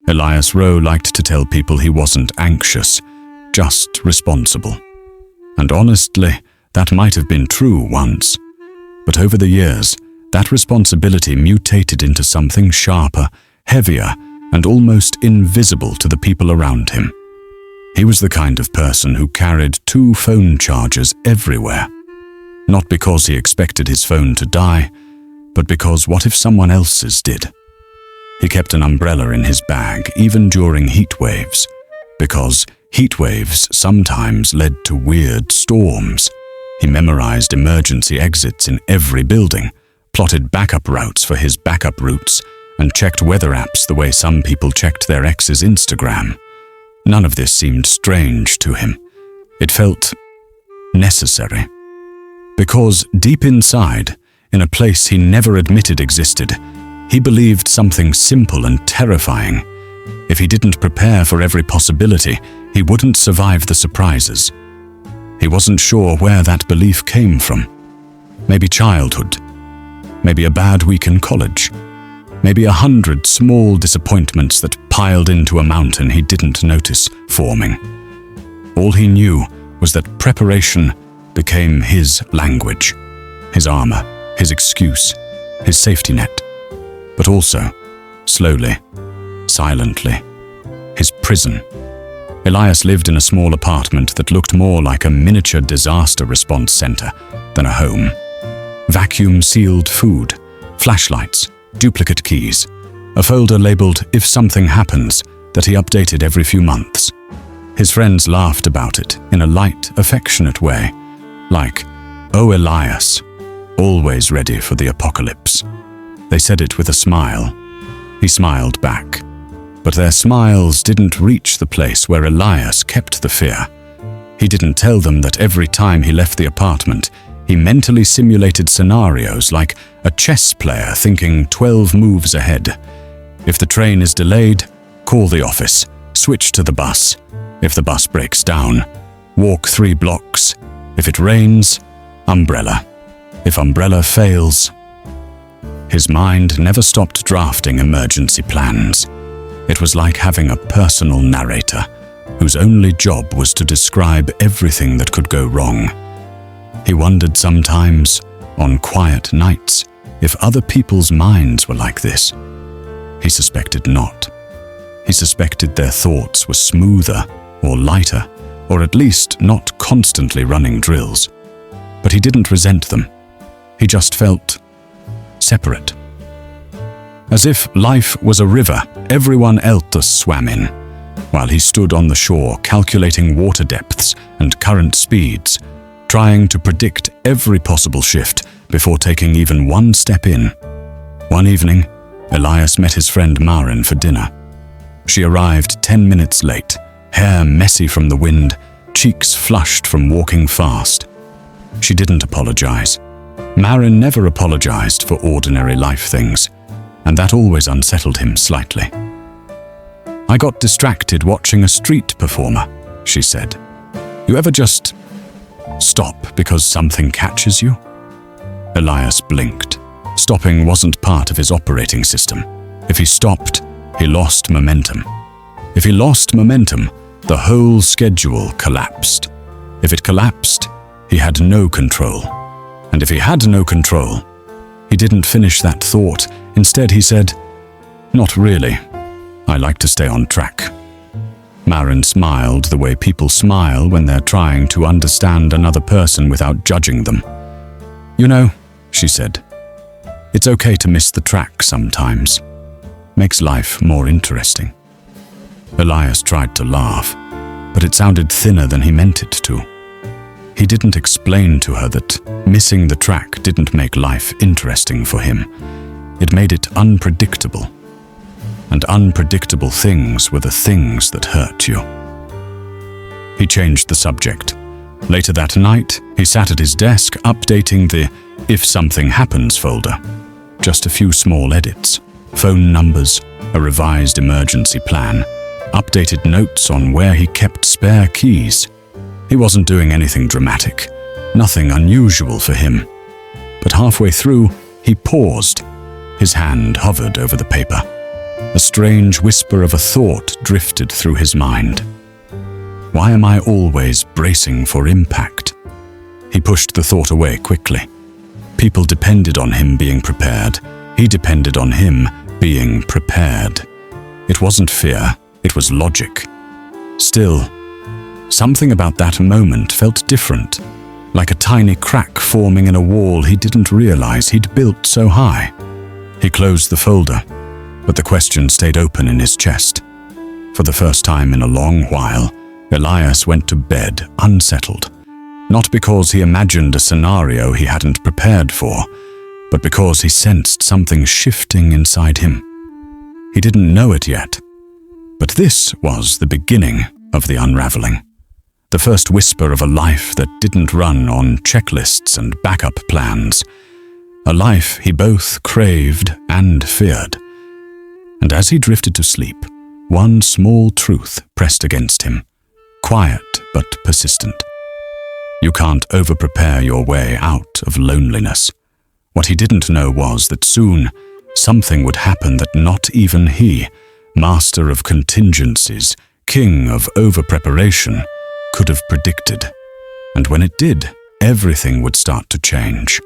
Elias Rowe liked to tell people he wasn't anxious, just responsible. And honestly, that might have been true once. But over the years, that responsibility mutated into something sharper, heavier, and almost invisible to the people around him. He was the kind of person who carried 2 phone chargers everywhere. Not because he expected his phone to die, but because what if someone else's did? He kept an umbrella in his bag even during heat waves, because heat waves sometimes led to weird storms. He memorized emergency exits in every building, plotted backup routes for his backup routes, and checked weather apps the way some people checked their ex's Instagram. None of this seemed strange to him. It felt necessary. Because deep inside, in a place he never admitted existed, he believed something simple and terrifying. If he didn't prepare for every possibility, he wouldn't survive the surprises. He wasn't sure where that belief came from. Maybe childhood. Maybe a bad week in college. Maybe 100 small disappointments that piled into a mountain he didn't notice forming. All he knew was that preparation became his language, his armor, his excuse, his safety net. But also, slowly, silently, his prison. Elias lived in a small apartment that looked more like a miniature disaster response center than a home. Vacuum-sealed food, flashlights, duplicate keys, a folder labeled "If Something Happens" that he updated every few months. His friends laughed about it in a light, affectionate way, like, "Oh, Elias, always ready for the apocalypse." They said it with a smile. He smiled back. But their smiles didn't reach the place where Elias kept the fear. He didn't tell them that every time he left the apartment, he mentally simulated scenarios like a chess player thinking 12 moves ahead. If the train is delayed, call the office, switch to the bus. If the bus breaks down, walk 3 blocks. If it rains, umbrella. If umbrella fails. His mind never stopped drafting emergency plans. It was like having a personal narrator, whose only job was to describe everything that could go wrong. He wondered sometimes, on quiet nights, if other people's minds were like this. He suspected not. He suspected their thoughts were smoother or lighter, or at least not constantly running drills. But he didn't resent them. He just felt separate. As if life was a river everyone else swam in, while he stood on the shore calculating water depths and current speeds, trying to predict every possible shift before taking even one step in. One evening, Elias met his friend Maren for dinner. She arrived 10 minutes late, hair messy from the wind, cheeks flushed from walking fast. She didn't apologize. Maren never apologized for ordinary life things, and that always unsettled him slightly. "I got distracted watching a street performer," she said. "You ever just stop because something catches you?" Elias blinked. Stopping wasn't part of his operating system. If he stopped, he lost momentum. If he lost momentum, the whole schedule collapsed. If it collapsed, he had no control. And if he had no control, he didn't finish that thought. Instead, he said, "Not really. I like to stay on track." Maren smiled the way people smile when they're trying to understand another person without judging them. "You know," she said, "it's okay to miss the track sometimes. Makes life more interesting." Elias tried to laugh, but it sounded thinner than he meant it to. He didn't explain to her that missing the track didn't make life interesting for him. It made it unpredictable. And unpredictable things were the things that hurt you. He changed the subject. Later that night, he sat at his desk updating the "If Something Happens" folder. Just a few small edits. Phone numbers, a revised emergency plan, updated notes on where he kept spare keys. He wasn't doing anything dramatic, nothing unusual for him. But halfway through, he paused. His hand hovered over the paper. A strange whisper of a thought drifted through his mind. Why am I always bracing for impact? He pushed the thought away quickly. People depended on him being prepared. He depended on him being prepared. It wasn't fear, it was logic. Still, something about that moment felt different, like a tiny crack forming in a wall he didn't realize he'd built so high. He closed the folder, but the question stayed open in his chest. For the first time in a long while, Elias went to bed unsettled, not because he imagined a scenario he hadn't prepared for, but because he sensed something shifting inside him. He didn't know it yet, but this was the beginning of the unraveling. The first whisper of a life that didn't run on checklists and backup plans. A life he both craved and feared. And as he drifted to sleep, one small truth pressed against him. Quiet but persistent. You can't overprepare your way out of loneliness. What he didn't know was that soon something would happen that not even he, master of contingencies, king of overpreparation, could have predicted. And when it did, everything would start to change.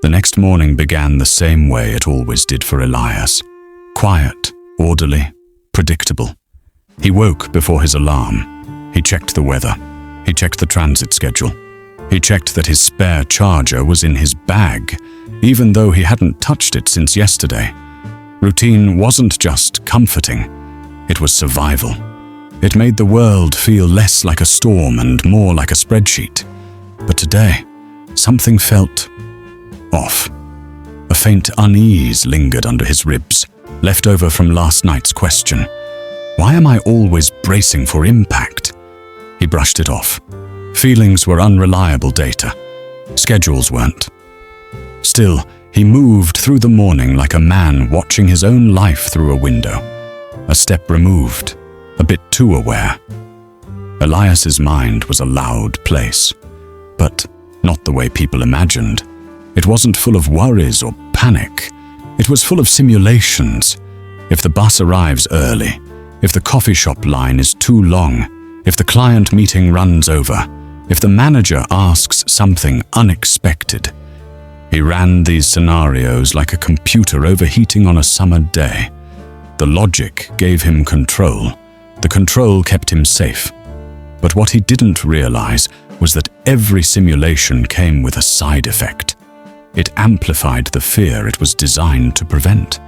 The next morning began the same way it always did for Elias. Quiet, orderly, predictable. He woke before his alarm. He checked the weather. He checked the transit schedule. He checked that his spare charger was in his bag, even though he hadn't touched it since yesterday. Routine wasn't just comforting, it was survival. It made the world feel less like a storm and more like a spreadsheet. But today, something felt off. A faint unease lingered under his ribs, left over from last night's question. Why am I always bracing for impact? He brushed it off. Feelings were unreliable data. Schedules weren't. Still, he moved through the morning like a man watching his own life through a window. A step removed, a bit too aware. Elias's mind was a loud place, but not the way people imagined. It wasn't full of worries or panic. It was full of simulations. If the bus arrives early, if the coffee shop line is too long, if the client meeting runs over, if the manager asks something unexpected. He ran these scenarios like a computer overheating on a summer day. The logic gave him control. The control kept him safe. But what he didn't realize was that every simulation came with a side effect. It amplified the fear it was designed to prevent.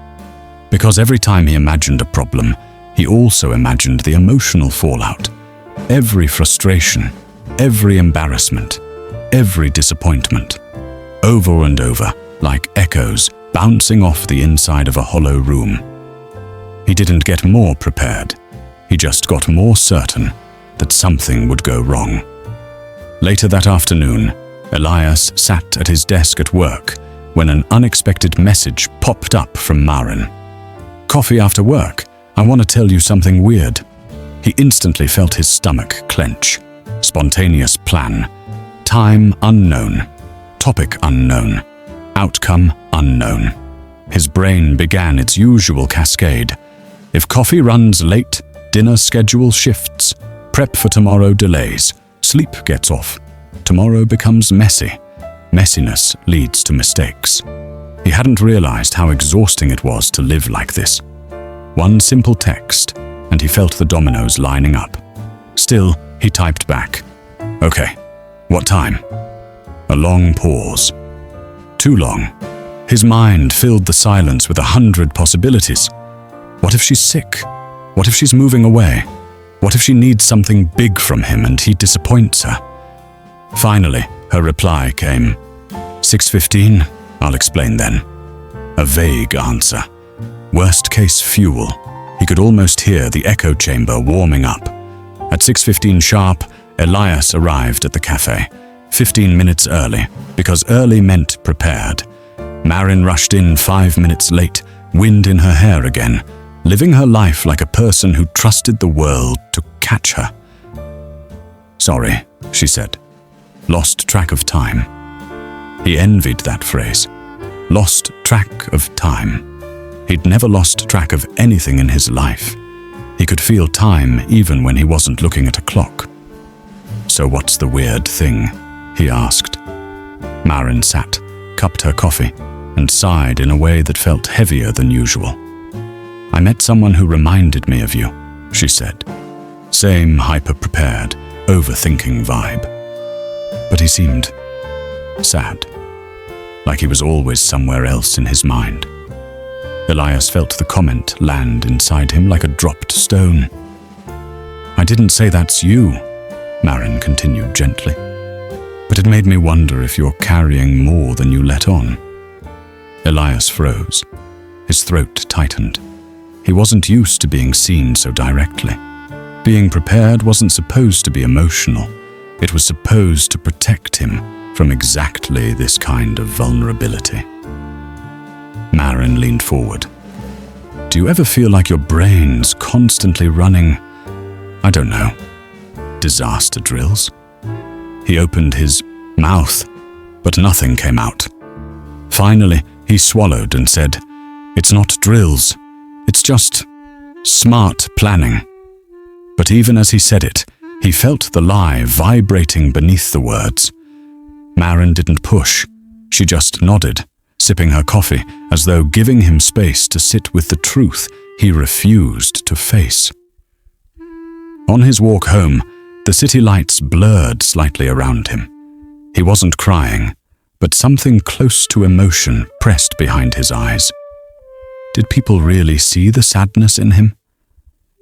Because every time he imagined a problem, he also imagined the emotional fallout. Every frustration, every embarrassment, every disappointment. Over and over, like echoes bouncing off the inside of a hollow room. He didn't get more prepared. He just got more certain that something would go wrong. Later that afternoon, Elias sat at his desk at work when an unexpected message popped up from Maren. "Coffee after work. I want to tell you something weird." He instantly felt his stomach clench. Spontaneous plan. Time unknown. Topic unknown. Outcome unknown. His brain began its usual cascade. If coffee runs late, dinner schedule shifts. Prep for tomorrow delays. Sleep gets off. Tomorrow becomes messy. Messiness leads to mistakes. He hadn't realized how exhausting it was to live like this. One simple text, and he felt the dominoes lining up. Still, he typed back. "Okay, what time?" A long pause. Too long. His mind filled the silence with 100 possibilities. What if she's sick? What if she's moving away? What if she needs something big from him and he disappoints her? Finally, her reply came. 6:15, I'll explain then. A vague answer. Worst case fuel. He could almost hear the echo chamber warming up. At 6:15 sharp, Elias arrived at the cafe. 15 minutes early, because early meant prepared. Maren rushed in 5 minutes late, wind in her hair again, living her life like a person who trusted the world to catch her. "Sorry," she said. Lost track of time. He envied that phrase. Lost track of time. He'd never lost track of anything in his life. He could feel time even when he wasn't looking at a clock. "So what's the weird thing?" he asked. Maren sat, cupped her coffee, and sighed in a way that felt heavier than usual. "I met someone who reminded me of you," she said. Same hyper-prepared, overthinking vibe. But he seemed sad, like he was always somewhere else in his mind. Elias felt the comment land inside him like a dropped stone. "I didn't say that's you," Maren continued gently. "But it made me wonder if you're carrying more than you let on." Elias froze. His throat tightened. He wasn't used to being seen so directly. Being prepared wasn't supposed to be emotional. It was supposed to protect him from exactly this kind of vulnerability. Maren leaned forward. "Do you ever feel like your brain's constantly running, I don't know, disaster drills?" He opened his mouth, but nothing came out. Finally, he swallowed and said, "It's not drills. It's just smart planning." But even as he said it, he felt the lie vibrating beneath the words. Maren didn't push. She just nodded, sipping her coffee as though giving him space to sit with the truth he refused to face. On his walk home, the city lights blurred slightly around him. He wasn't crying, but something close to emotion pressed behind his eyes. Did people really see the sadness in him?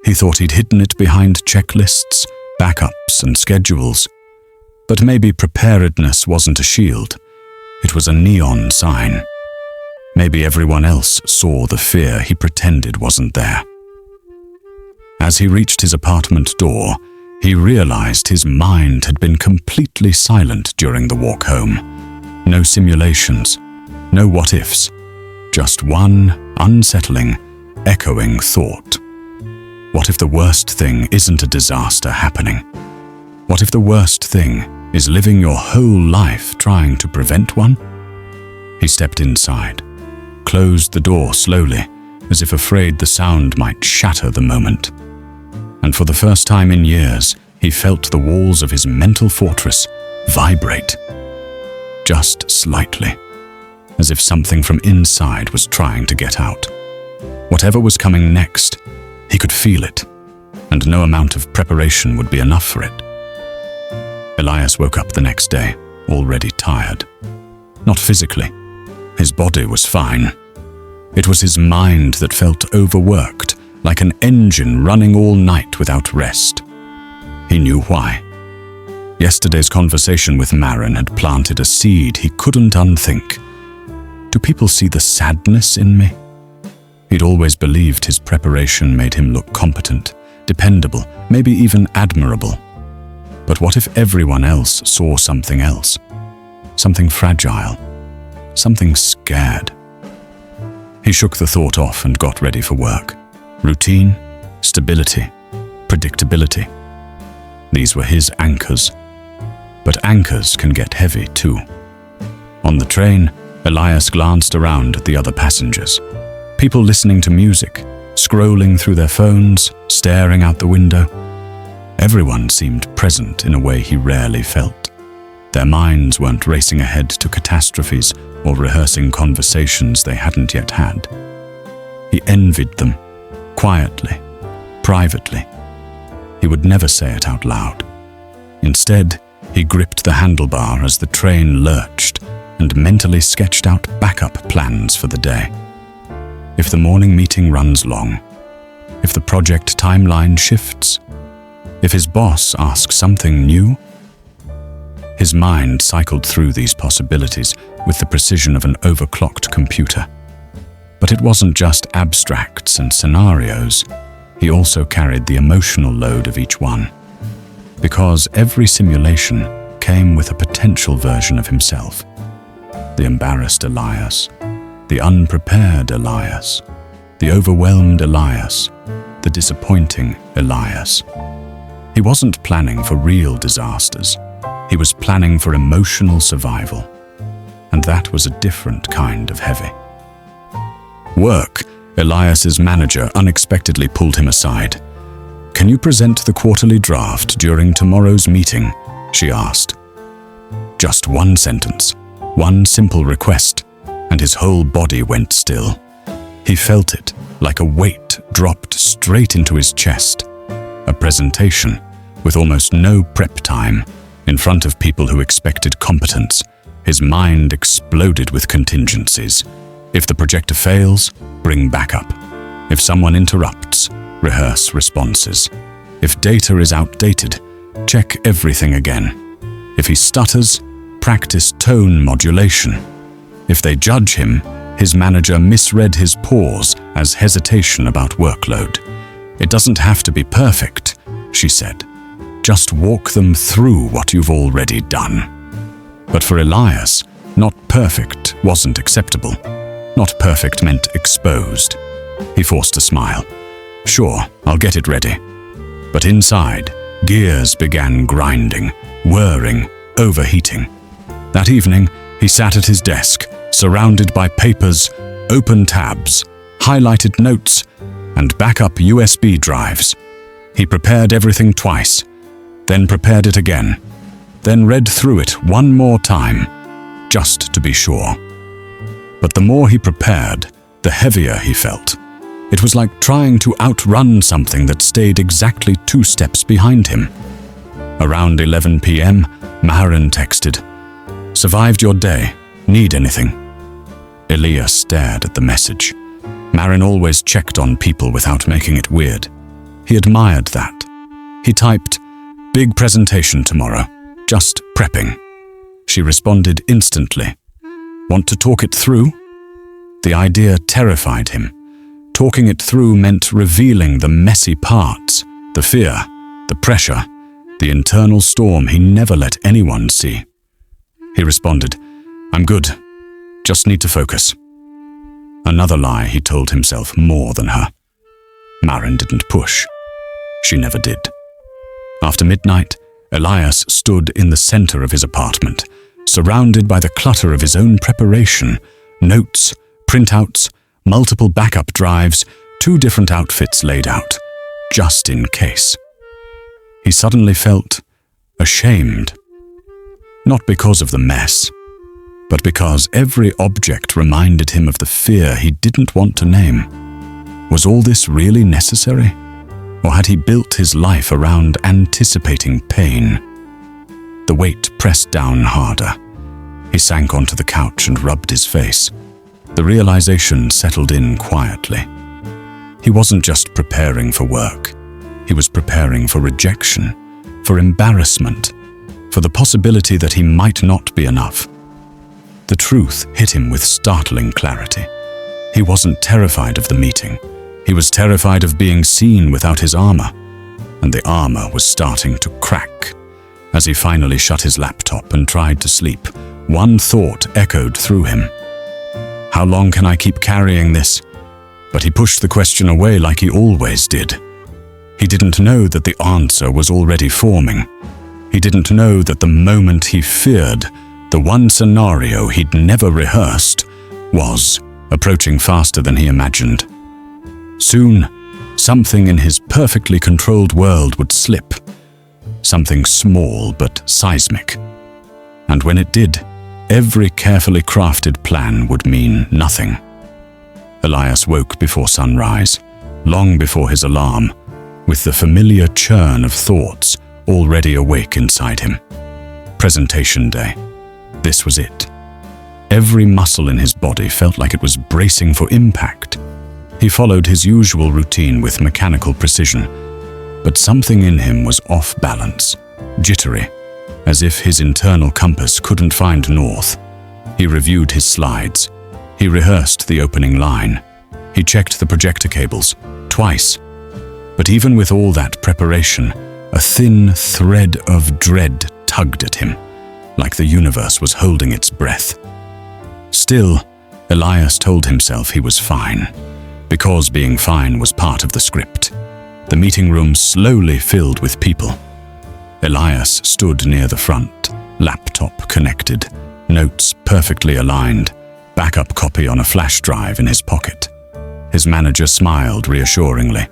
He thought he'd hidden it behind checklists, backups, and schedules. But maybe preparedness wasn't a shield. It was a neon sign. Maybe everyone else saw the fear he pretended wasn't there. As he reached his apartment door, he realized his mind had been completely silent during the walk home. No simulations, no what-ifs, just one unsettling, echoing thought. What if the worst thing isn't a disaster happening? What if the worst thing is living your whole life trying to prevent one? He stepped inside, closed the door slowly, as if afraid the sound might shatter the moment. And for the first time in years, he felt the walls of his mental fortress vibrate. Just slightly, as if something from inside was trying to get out. Whatever was coming next, he could feel it, and no amount of preparation would be enough for it. Elias woke up the next day, already tired. Not physically. His body was fine. It was his mind that felt overworked, like an engine running all night without rest. He knew why. Yesterday's conversation with Maren had planted a seed he couldn't unthink. Do people see the sadness in me? He'd always believed his preparation made him look competent, dependable, maybe even admirable. But what if everyone else saw something else? Something fragile, something scared. He shook the thought off and got ready for work. Routine, stability, predictability. These were his anchors. But anchors can get heavy too. On the train, Elias glanced around at the other passengers. People listening to music, scrolling through their phones, staring out the window. Everyone seemed present in a way he rarely felt. Their minds weren't racing ahead to catastrophes or rehearsing conversations they hadn't yet had. He envied them, quietly, privately. He would never say it out loud. Instead, he gripped the handlebar as the train lurched and mentally sketched out backup plans for the day. If the morning meeting runs long, if the project timeline shifts, if his boss asks something new. His mind cycled through these possibilities with the precision of an overclocked computer. But it wasn't just abstracts and scenarios. He also carried the emotional load of each one. Because every simulation came with a potential version of himself. The embarrassed Elias, the unprepared Elias, the overwhelmed Elias, the disappointing Elias. He wasn't planning for real disasters. He was planning for emotional survival. And that was a different kind of heavy. Work, Elias's manager unexpectedly pulled him aside. "Can you present the quarterly draft during tomorrow's meeting?" she asked. Just one sentence, one simple request, and his whole body went still. He felt it, like a weight dropped straight into his chest. A presentation, with almost no prep time, in front of people who expected competence. His mind exploded with contingencies. If the projector fails, bring backup. If someone interrupts, rehearse responses. If data is outdated, check everything again. If he stutters, practice tone modulation. If they judge him, his manager misread his pause as hesitation about workload. "It doesn't have to be perfect," she said. "Just walk them through what you've already done." But for Elias, not perfect wasn't acceptable. Not perfect meant exposed. He forced a smile. "Sure, I'll get it ready." But inside, gears began grinding, whirring, overheating. That evening, he sat at his desk, surrounded by papers, open tabs, highlighted notes, and backup USB drives. He prepared everything twice, then prepared it again, then read through it one more time, just to be sure. But the more he prepared, the heavier he felt. It was like trying to outrun something that stayed exactly 2 steps behind him. Around 11 p.m., Maharan texted, "Survived your day. Need anything?" Elias stared at the message. Marin always checked on people without making it weird. He admired that. He typed, "Big presentation tomorrow. Just prepping." She responded instantly, "Want to talk it through?" The idea terrified him. Talking it through meant revealing the messy parts, the fear, the pressure, the internal storm he never let anyone see. He responded, "I'm good. Just need to focus." Another lie he told himself more than her. Marin didn't push. She never did. After midnight, Elias stood in the center of his apartment, surrounded by the clutter of his own preparation, notes, printouts, multiple backup drives, 2 different outfits laid out, just in case. He suddenly felt ashamed. Not because of the mess, but because every object reminded him of the fear he didn't want to name. Was all this really necessary? Or had he built his life around anticipating pain? The weight pressed down harder. He sank onto the couch and rubbed his face. The realization settled in quietly. He wasn't just preparing for work. He was preparing for rejection, for embarrassment, for the possibility that he might not be enough. The truth hit him with startling clarity. He wasn't terrified of the meeting. He was terrified of being seen without his armor, and the armor was starting to crack. As he finally shut his laptop and tried to sleep, one thought echoed through him. How long can I keep carrying this? But he pushed the question away like he always did. He didn't know that the answer was already forming. He didn't know that the moment he feared, the one scenario he'd never rehearsed, was approaching faster than he imagined. Soon, something in his perfectly controlled world would slip. Something small but seismic. And when it did, every carefully crafted plan would mean nothing. Elias woke before sunrise, long before his alarm, with the familiar churn of thoughts already awake inside him. Presentation day. This was it. Every muscle in his body felt like it was bracing for impact. He followed his usual routine with mechanical precision, but something in him was off balance, jittery, as if his internal compass couldn't find north. He reviewed his slides. He rehearsed the opening line. He checked the projector cables, twice. But even with all that preparation, a thin thread of dread tugged at him, like the universe was holding its breath. Still, Elias told himself he was fine, because being fine was part of the script. The meeting room slowly filled with people. Elias stood near the front, laptop connected, notes perfectly aligned, backup copy on a flash drive in his pocket. His manager smiled reassuringly.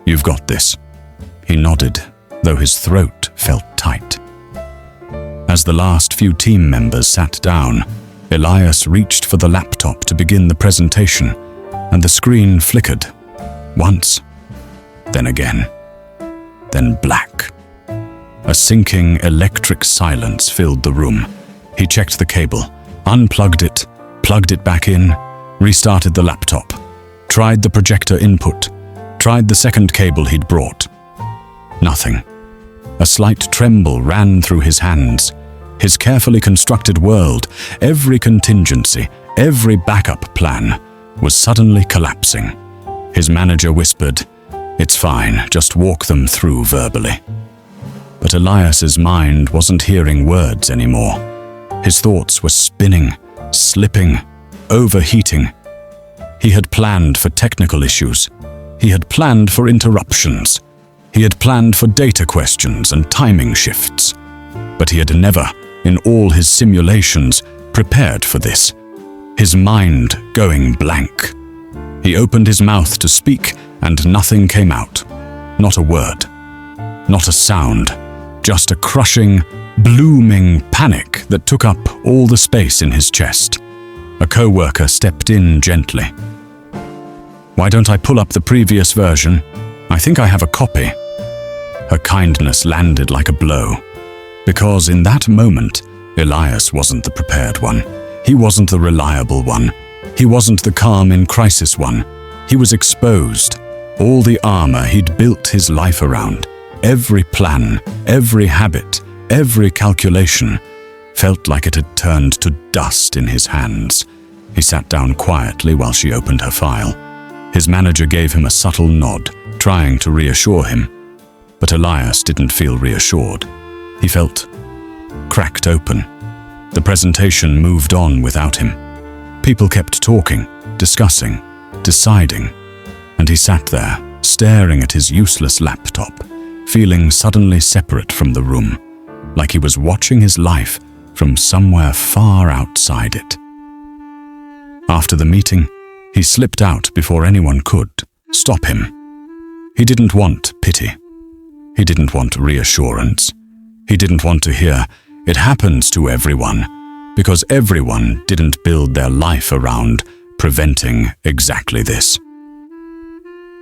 "You've got this." He nodded, though his throat felt tight. As the last few team members sat down, Elias reached for the laptop to begin the presentation, and the screen flickered. Once, then again, then black. A sinking electric silence filled the room. He checked the cable, unplugged it, plugged it back in, restarted the laptop, tried the projector input, tried the second cable he'd brought. Nothing. A slight tremble ran through his hands. His carefully constructed world, every contingency, every backup plan, was suddenly collapsing. His manager whispered, "It's fine, just walk them through verbally." But Elias's mind wasn't hearing words anymore. His thoughts were spinning, slipping, overheating. He had planned for technical issues. He had planned for interruptions. He had planned for data questions and timing shifts. But he had never, in all his simulations, prepared for this. His mind going blank. He opened his mouth to speak, and nothing came out. Not a word. Not a sound. Just a crushing, blooming panic that took up all the space in his chest. A co-worker stepped in gently. "Why don't I pull up the previous version? I think I have a copy." Her kindness landed like a blow. Because in that moment, Elias wasn't the prepared one. He wasn't the reliable one. He wasn't the calm in crisis one. He was exposed. All the armor he'd built his life around, every plan, every habit, every calculation, felt like it had turned to dust in his hands. He sat down quietly while she opened her file. His manager gave him a subtle nod, trying to reassure him. But Elias didn't feel reassured. He felt cracked open. The presentation moved on without him. People kept talking, discussing, deciding, and he sat there, staring at his useless laptop, feeling suddenly separate from the room, like he was watching his life from somewhere far outside it. After the meeting, he slipped out before anyone could stop him. He didn't want pity. He didn't want reassurance. He didn't want to hear, "It happens to everyone," because everyone didn't build their life around preventing exactly this.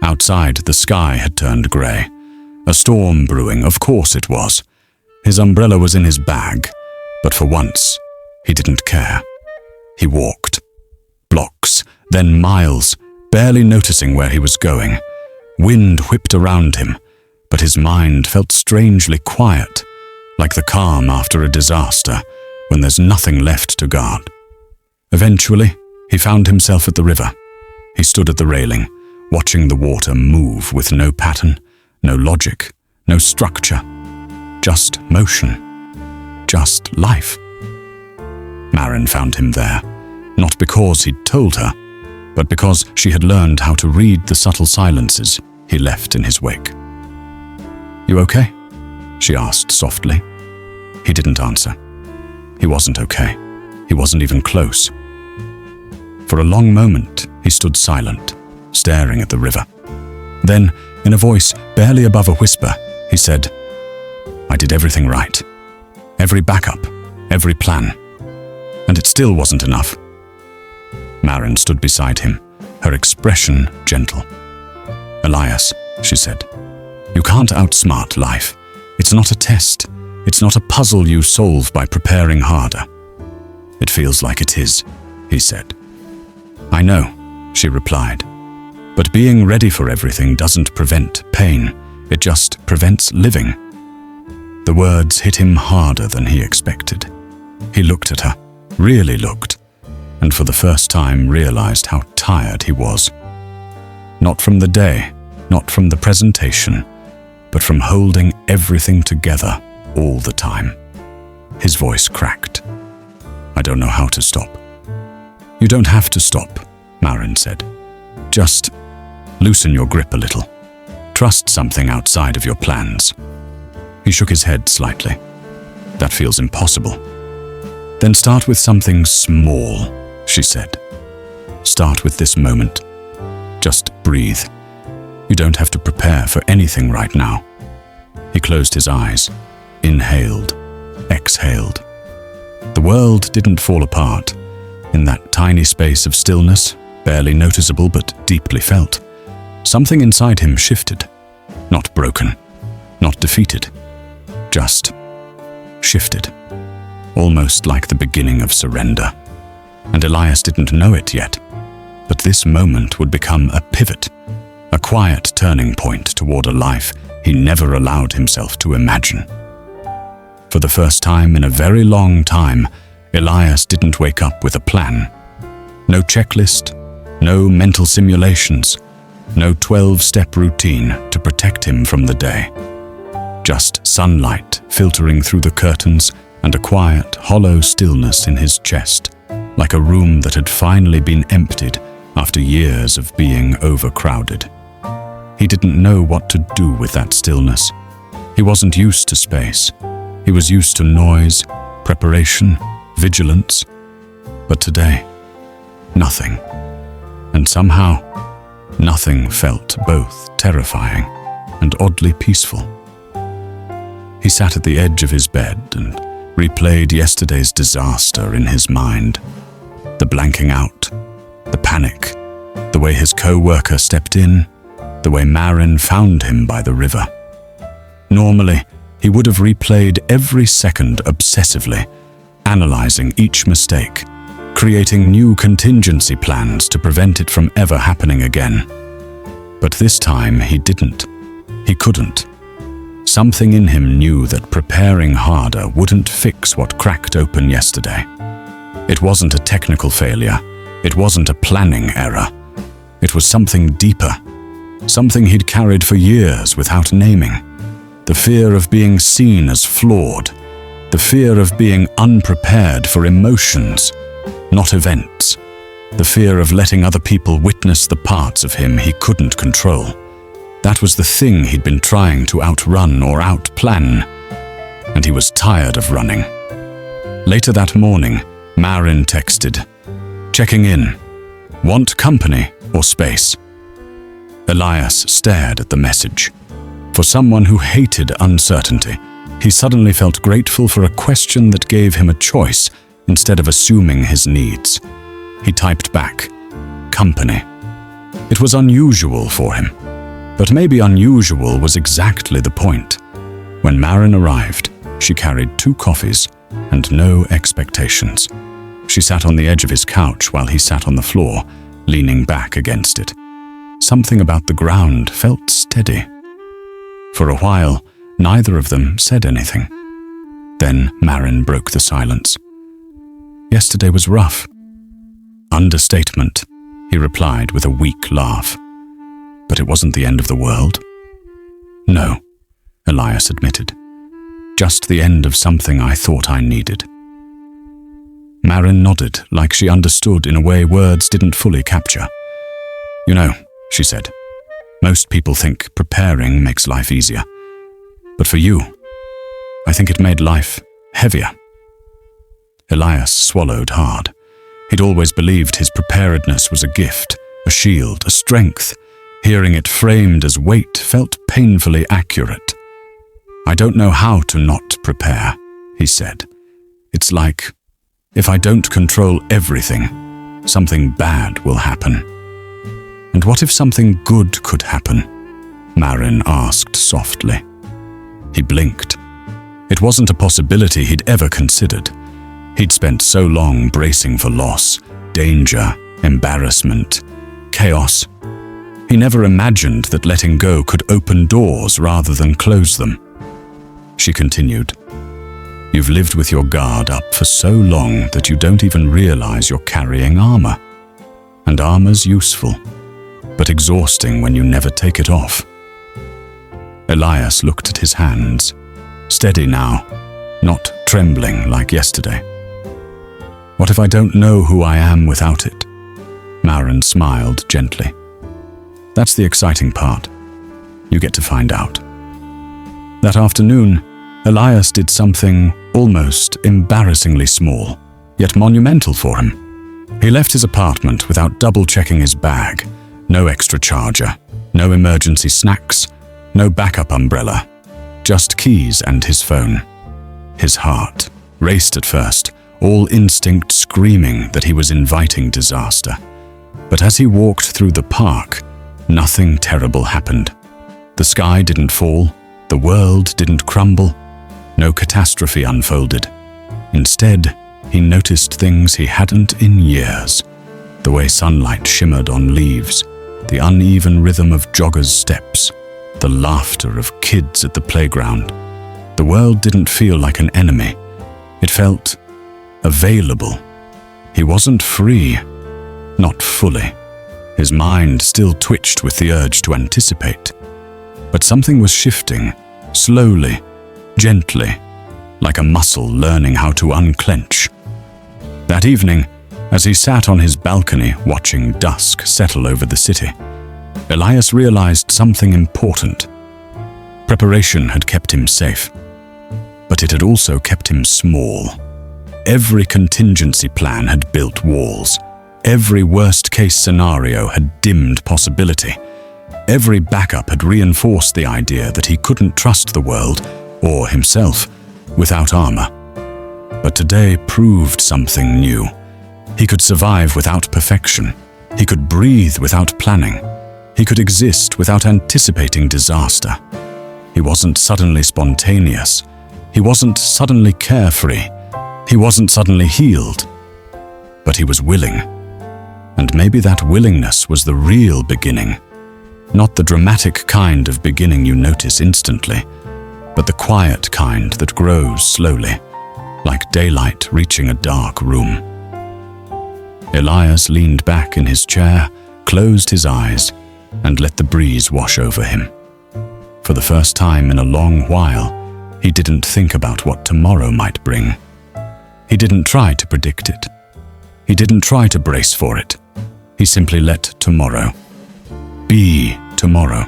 Outside, the sky had turned grey. A storm brewing, of course it was. His umbrella was in his bag, but for once, he didn't care. He walked. Blocks, then miles, barely noticing where he was going. Wind whipped around him, but his mind felt strangely quiet, like the calm after a disaster, when there's nothing left to guard. Eventually, he found himself at the river. He stood at the railing, watching the water move with no pattern, no logic, no structure. Just motion. Just life. Maren found him there, not because he'd told her, but because she had learned how to read the subtle silences he left in his wake. "You okay?" she asked softly. He didn't answer. He wasn't okay. He wasn't even close. For a long moment, he stood silent, staring at the river. Then, in a voice barely above a whisper, he said, "I did everything right. Every backup, every plan. And it still wasn't enough." Maren stood beside him, her expression gentle. "Elias," she said, "you can't outsmart life. It's not a test. It's not a puzzle you solve by preparing harder." "It feels like it is," he said. "I know," she replied. "But being ready for everything doesn't prevent pain. It just prevents living." The words hit him harder than he expected. He looked at her, really looked, and for the first time realized how tired he was. Not from the day, not from the presentation, but from holding everything together all the time. His voice cracked. "I don't know how to stop." "You don't have to stop," Maren said. "Just loosen your grip a little. Trust something outside of your plans." He shook his head slightly. "That feels impossible." "Then start with something small," she said. "Start with this moment. Just breathe. You don't have to prepare for anything right now. He closed his eyes, inhaled, exhaled. The world didn't fall apart. In that tiny space of stillness, barely noticeable but deeply felt, something inside him shifted. Not broken, not defeated, just shifted. Almost like the beginning of surrender. And Elias didn't know it yet, but this moment would become a pivot, a quiet turning point toward a life he never allowed himself to imagine. For the first time in a very long time, Elias didn't wake up with a plan. No checklist, no mental simulations, no 12-step routine to protect him from the day. Just sunlight filtering through the curtains and a quiet, hollow stillness in his chest, like a room that had finally been emptied after years of being overcrowded. He didn't know what to do with that stillness. He wasn't used to space. He was used to noise, preparation, vigilance. But today, nothing. And somehow, nothing felt both terrifying and oddly peaceful. He sat at the edge of his bed and replayed yesterday's disaster in his mind. The blanking out, the panic, the way his co-worker stepped in, the way Marin found him by the river. Normally, he would have replayed every second obsessively, analyzing each mistake, creating new contingency plans to prevent it from ever happening again. But this time he didn't. He couldn't. Something in him knew that preparing harder wouldn't fix what cracked open yesterday. It wasn't a technical failure. It wasn't a planning error. It was something deeper. Something he'd carried for years without naming. The fear of being seen as flawed. The fear of being unprepared for emotions, not events. The fear of letting other people witness the parts of him he couldn't control. That was the thing he'd been trying to outrun or outplan, and he was tired of running. Later that morning, Marin texted, "Checking in. Want company or space?" Elias stared at the message. For someone who hated uncertainty, he suddenly felt grateful for a question that gave him a choice instead of assuming his needs. He typed back, "Company." It was unusual for him, but maybe unusual was exactly the point. When Marin arrived, she carried 2 coffees and no expectations. She sat on the edge of his couch while he sat on the floor, leaning back against it. Something about the ground felt steady. For a while, neither of them said anything. Then Marin broke the silence. "Yesterday was rough." "Understatement," he replied with a weak laugh. "But it wasn't the end of the world." "No," Elias admitted. "Just the end of something I thought I needed." Marin nodded, like she understood in a way words didn't fully capture. "You know," she said, "most people think preparing makes life easier. But for you, I think it made life heavier." Elias swallowed hard. He'd always believed his preparedness was a gift, a shield, a strength. Hearing it framed as weight felt painfully accurate. "I don't know how to not prepare," he said. "It's like, if I don't control everything, something bad will happen." "And what if something good could happen?" Marin asked softly. He blinked. It wasn't a possibility he'd ever considered. He'd spent so long bracing for loss, danger, embarrassment, chaos. He never imagined that letting go could open doors rather than close them. She continued, "You've lived with your guard up for so long that you don't even realize you're carrying armor. And armor's useful, but exhausting when you never take it off." Elias looked at his hands, steady now, not trembling like yesterday. "What if I don't know who I am without it?" Marin smiled gently. "That's the exciting part. You get to find out." That afternoon, Elias did something almost embarrassingly small, yet monumental for him. He left his apartment without double-checking his bag, No extra charger, no emergency snacks, no backup umbrella, just keys and his phone. His heart raced at first, all instinct screaming that he was inviting disaster. But as he walked through the park, nothing terrible happened. The sky didn't fall, the world didn't crumble, no catastrophe unfolded. Instead, he noticed things he hadn't in years. The way sunlight shimmered on leaves, the uneven rhythm of joggers' steps, the laughter of kids at the playground. The world didn't feel like an enemy. It felt available. He wasn't free, not fully. His mind still twitched with the urge to anticipate. But something was shifting, slowly, gently, like a muscle learning how to unclench. That evening, as he sat on his balcony watching dusk settle over the city, Elias realized something important. Preparation had kept him safe, but it had also kept him small. Every contingency plan had built walls. Every worst-case scenario had dimmed possibility. Every backup had reinforced the idea that he couldn't trust the world, or himself, without armor. But today proved something new. He could survive without perfection. He could breathe without planning. He could exist without anticipating disaster. He wasn't suddenly spontaneous. He wasn't suddenly carefree. He wasn't suddenly healed. But he was willing. And maybe that willingness was the real beginning. Not the dramatic kind of beginning you notice instantly, but the quiet kind that grows slowly, like daylight reaching a dark room. Elias leaned back in his chair, closed his eyes, and let the breeze wash over him. For the first time in a long while, he didn't think about what tomorrow might bring. He didn't try to predict it. He didn't try to brace for it. He simply let tomorrow be tomorrow.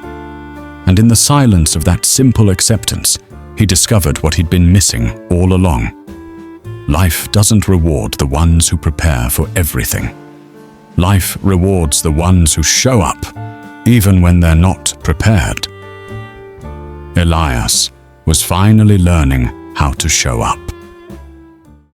And in the silence of that simple acceptance, he discovered what he'd been missing all along. Life doesn't reward the ones who prepare for everything. Life rewards the ones who show up, even when they're not prepared. Elias was finally learning how to show up.